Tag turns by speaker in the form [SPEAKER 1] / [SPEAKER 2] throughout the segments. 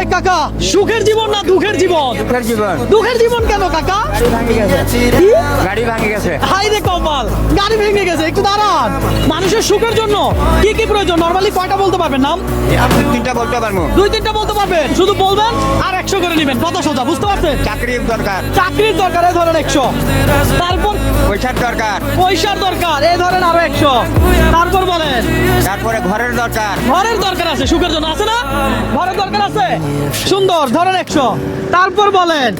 [SPEAKER 1] এই কাকা, সুখের জীবন না দুঃখের জীবন?
[SPEAKER 2] দুঃখের জীবন।
[SPEAKER 1] দুঃখের জীবন কেন কাকা? কি?
[SPEAKER 2] গাড়ি ভাঙে গেছে।
[SPEAKER 1] হাই রে কপাল, গাড়ি ভেঙে গেছে। একটু দাঁড়ান। মানুষের সুখের জন্য কি কি প্রয়োজন? নরমালি কয়টা বলতে পারবেন নাম?
[SPEAKER 2] আপনি তিনটা বলতে পারবো।
[SPEAKER 1] দুই তিনটা বলতে পারবেন, শুধু বলবেন আর 100 করে নেবেন। কত সোজা, বুঝতে পারছেন?
[SPEAKER 2] চাকরির দরকার,
[SPEAKER 1] চাকরির দরকার, এই ধরেন 100। তারপর
[SPEAKER 2] পয়সার দরকার,
[SPEAKER 1] পয়সার দরকার, এই ধরেন আরো 100। তারপর বলেন।
[SPEAKER 2] তারপরে ঘরের দরকার,
[SPEAKER 1] ঘরের দরকার আছে, সুখের জন্য আছে না? ঘরের দরকার আছে, সুন্দর, ধরেন 100। তারপর বলেন।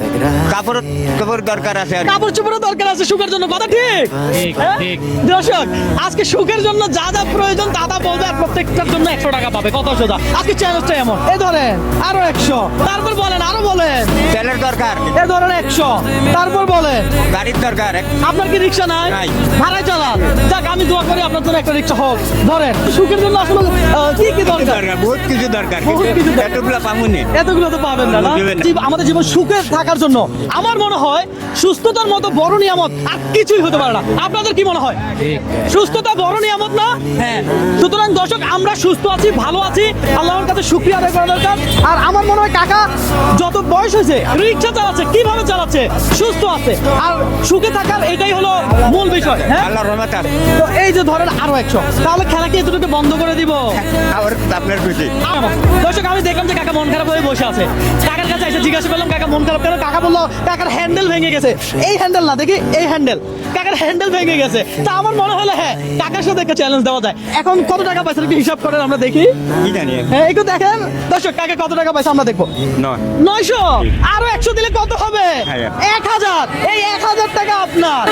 [SPEAKER 2] কাপড় কাপড় দরকার আছে।
[SPEAKER 1] কাপড় চোপড়ের দরকার আছে সুখের জন্য, কথা ঠিক? হ্যাঁ? দর্শক, আজকে সুখের জন্য যা যা প্রয়োজন তা তা বলবে, আর প্রত্যেকটার জন্য 100 টাকা পাবে। কত সোজা, আজকে চ্যালেঞ্জটা এমন। এই ধরেন আরো 100। তারপর বলেন, আরো বলেন।
[SPEAKER 2] তেলের দরকার,
[SPEAKER 1] এই ধরেন 100। তারপর বলেন।
[SPEAKER 2] গাড়ির দরকার।
[SPEAKER 1] আপনার কি রিক্সা নাই?
[SPEAKER 2] নাই।
[SPEAKER 1] ভাড়ায় চালান। যাক, আমি দোয়া করি আপনার জন্য একটা রিক্সা হোক। ধরেন, সুখের জন্য আসলে কি কি দরকার?
[SPEAKER 2] বহুত কিছু দরকার,
[SPEAKER 1] বহুত কিছু দরকার।
[SPEAKER 2] এতগুলা পামুনি।
[SPEAKER 1] এতগুলো তো পাবেন না, না?
[SPEAKER 2] দিবেন না।
[SPEAKER 1] আমাদের জীবন সুখে থাকার জন্য আমার মনে হয় সুস্থতার মতো বড় নিয়ামত আর কিছুই হতে পারে না। আপনাদের কি মনে হয়? সুস্থতা বড় নিয়ামত না? হ্যাঁ। সুতরাং দর্শক, আমরা সুস্থ আছি, ভালো আছি, আল্লাহর কাছে শুকরিয়া আদায় করা দরকার। আর আমার মনে হয় কাকা যত বয়স হয়েছে রিক্সা চালাচ্ছে, কিভাবে চালাচ্ছে? সুস্থ আছে আর সুখে থাকার এটাই হলো মূল বিষয়। হ্যাঁ,
[SPEAKER 2] আল্লাহর রহমত আছে।
[SPEAKER 1] তো এই যে ধরেন আরো 100, তাহলে খেলা কি এতটুকু বন্ধ করে দিব?
[SPEAKER 2] আর আপনার খুশি।
[SPEAKER 1] দর্শক, আমি দেখলাম যে কাকা মন খারাপ হয়ে বসে আছে। কাকার কাছে এসে জিজ্ঞাসা করলাম কাকা মন খারাপ কেন? কাকা বললো কাকার হ্যান্ডেল ভেঙে গেছে। এই হ্যান্ডেল না, দেখি এই হ্যান্ডেল, কাকার হ্যান্ডেল ভেঙে গেছে। তা আমার মনে হলো হ্যাঁ, কাকার সাথে একটা চ্যালেঞ্জ দেওয়া যায়। এখন কত টাকা পাইছে একটু হিসাব করেন, আমরা দেখি।
[SPEAKER 2] কি জানি
[SPEAKER 1] হ্যাঁ, একটু দেখেন দর্শক, কাকা কত টাকা পাইছে আমরা দেখবো।
[SPEAKER 2] নয়
[SPEAKER 1] 900। আরো 100 দিলে কত হবে? 1000। এই 1000 টাকা আপনার।